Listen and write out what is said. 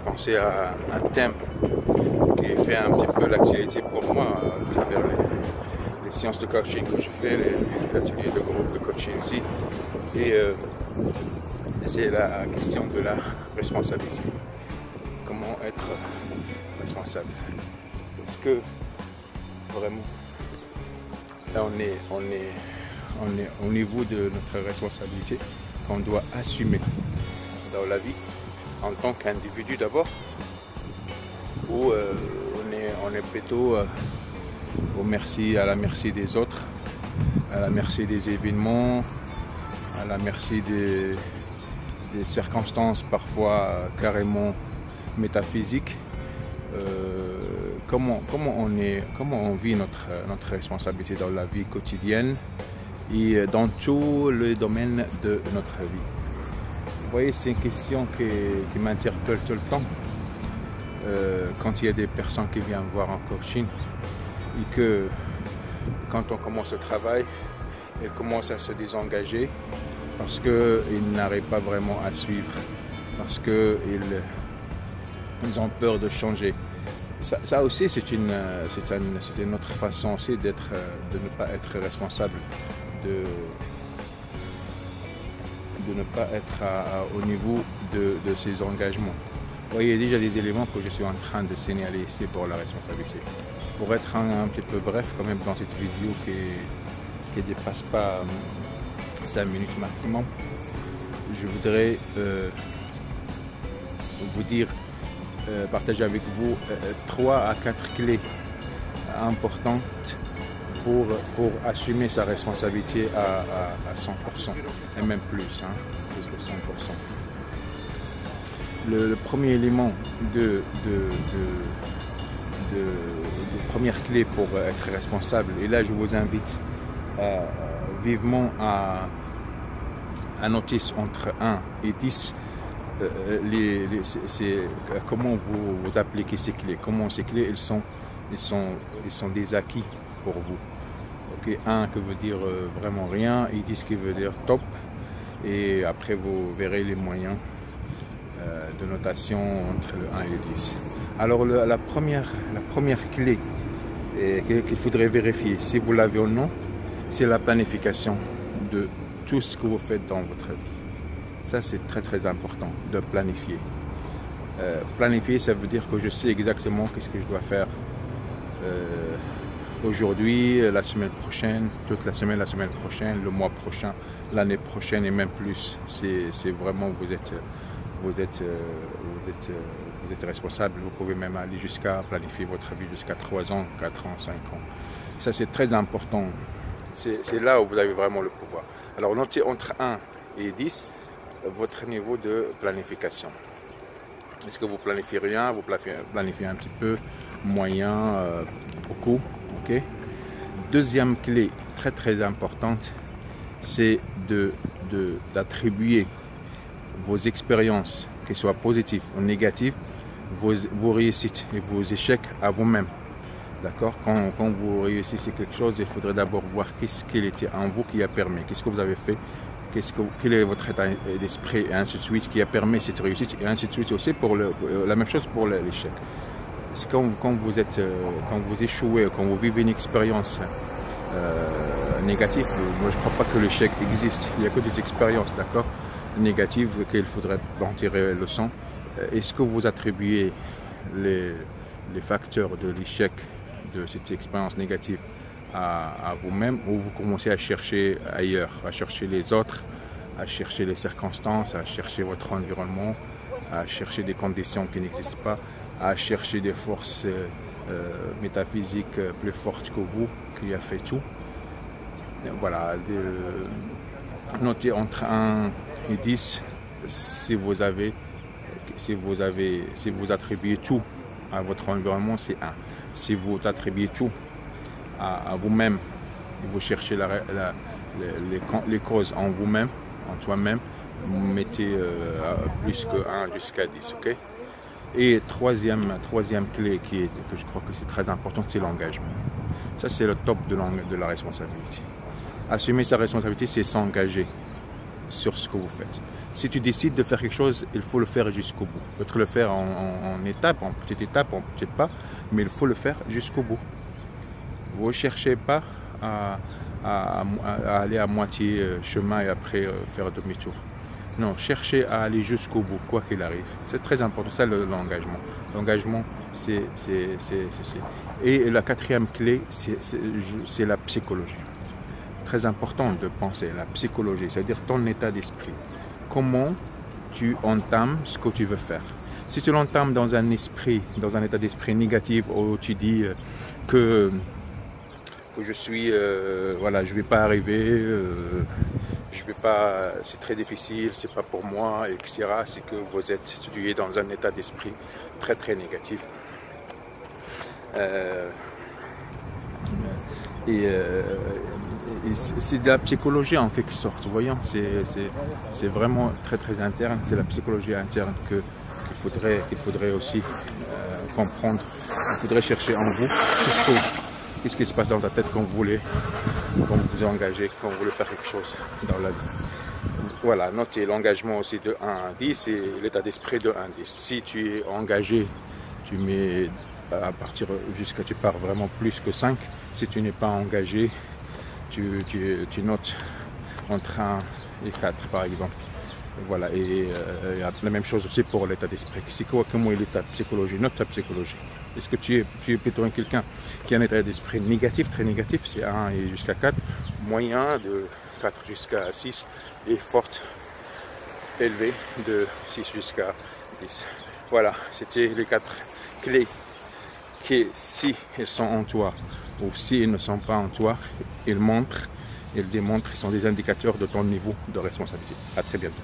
pensé à un thème qui fait un petit peu l'actualité pour moi à travers les séances de coaching que je fais, les ateliers de groupe de coaching aussi. Et c'est la question de la responsabilité. Comment être responsable? Est-ce que vraiment là on est au niveau de notre responsabilité qu'on doit assumer dans la vie en tant qu'individu d'abord, ou on est plutôt à la merci des autres, à la merci des événements, à la merci des circonstances parfois carrément métaphysiques. Comment on vit notre responsabilité dans la vie quotidienne et dans tous les domaines de notre vie. Vous voyez, c'est une question qui m'interpelle tout le temps quand il y a des personnes qui viennent voir en coaching et que quand on commence le travail, elles commencent à se désengager parce qu'ils n'arrivent pas vraiment à suivre, parce qu'ils ont peur de changer. Ça aussi, c'est une autre façon aussi de ne pas être responsable, de ne pas être au niveau de ses engagements. Vous voyez, il y a déjà des éléments que je suis en train de signaler ici pour la responsabilité. Pour être un petit peu bref quand même dans cette vidéo qui ne dépasse pas 5 minutes maximum, je voudrais vous dire, partager avec vous 3 à 4 clés importantes pour assumer sa responsabilité à 100% et même plus que 100%. Le premier élément de première clé pour être responsable, et là je vous invite vivement à noter entre 1 et 10 comment vous appliquez ces clés, comment ces clés ils sont des acquis pour vous. Okay, 1 qui veut dire vraiment rien, et 10 qui veut dire top, et après vous verrez les moyens de notation entre le 1 et le 10. Alors la première clé qu'il faudrait vérifier si vous l'avez ou non, c'est la planification de tout ce que vous faites dans votre vie. Ça, c'est très très important de planifier. Planifier, ça veut dire que je sais exactement qu'est-ce que je dois faire aujourd'hui, la semaine prochaine, toute la semaine prochaine, le mois prochain, l'année prochaine et même plus. C'est vraiment, vous êtes responsable. Vous pouvez même aller jusqu'à planifier votre vie jusqu'à 3 ans, 4 ans, 5 ans. Ça, c'est très important. C'est là où vous avez vraiment le pouvoir. Alors, notez entre 1 et 10 votre niveau de planification. Est-ce que vous planifiez rien? Vous planifiez un petit peu, moyen, beaucoup, ok? Deuxième clé très très importante, c'est d'attribuer vos expériences, qu'elles soient positives ou négatives, vos réussites et vos échecs à vous-même. D'accord? Quand vous réussissez quelque chose, il faudrait d'abord voir qu'est-ce qu'il était en vous qui a permis, qu'est-ce que vous avez fait, quel est votre état d'esprit, et ainsi de suite, qui a permis cette réussite, et ainsi de suite aussi pour la même chose pour l'échec. Quand vous échouez, quand vous vivez une expérience négative, moi je ne crois pas que l'échec existe, il n'y a que des expériences, d'accord, négatives qu'il faudrait en tirer le leçon. Est-ce que vous attribuez les facteurs de l'échec de cette expérience négative à vous-même, ou vous commencez à chercher ailleurs, à chercher les autres, à chercher les circonstances, à chercher votre environnement, à chercher des conditions qui n'existent pas, à chercher des forces métaphysiques plus fortes que vous, qui a fait tout. Voilà, notez entre 1 et 10 si vous attribuez tout à votre environnement, c'est 1. Si vous attribuez tout à vous-même et vous cherchez les causes en vous-même, en toi-même, mettez plus que 1 jusqu'à 10, ok? Et troisième clé que je crois que c'est très important, c'est l'engagement. Ça, c'est le top de la responsabilité. Assumer sa responsabilité, c'est s'engager. sur ce que vous faites. Si tu décides de faire quelque chose, il faut le faire jusqu'au bout. Peut-être le faire en étapes, en petites étapes, en petites pas, mais il faut le faire jusqu'au bout. Vous ne cherchez pas à aller à moitié chemin et après faire demi-tour. Non, cherchez à aller jusqu'au bout, quoi qu'il arrive. C'est très important, ça l'engagement. L'engagement, c'est... Et la quatrième clé, c'est la psychologie. Très important de penser à la psychologie, c'est-à-dire ton état d'esprit. Comment tu entames ce que tu veux faire. Si tu l'entames dans un état d'esprit négatif où tu dis que je suis, voilà, je vais pas arriver, je vais pas, c'est très difficile, c'est pas pour moi, etc. C'est que tu es dans un état d'esprit très très négatif. Et c'est de la psychologie en quelque sorte, vous voyez, c'est vraiment très très interne, c'est la psychologie interne qu'il faudrait aussi comprendre, il faudrait chercher en vous. Qu'est-ce qui se passe dans ta tête quand vous vous engagez, quand vous voulez faire quelque chose dans la vie. Voilà, notez l'engagement aussi de 1 à 10 et l'état d'esprit de 1 à 10. Si tu es engagé, tu mets à partir jusqu'à tu pars vraiment plus que 5. Si tu n'es pas engagé, tu notes entre 1 et 4 par exemple. Voilà, et la même chose aussi pour l'état d'esprit. C'est quoi, comment est l'état psychologie, note ta psychologie. Est-ce que tu es plutôt quelqu'un qui a un état d'esprit négatif, très négatif, c'est 1 et jusqu'à 4, moyen de 4 jusqu'à 6 et forte, élevé de 6 jusqu'à 10. Voilà, c'était les 4 clés qui, si elles sont en toi ou si elles ne sont pas en toi, elles démontrent, ils sont des indicateurs de ton niveau de responsabilité. À très bientôt.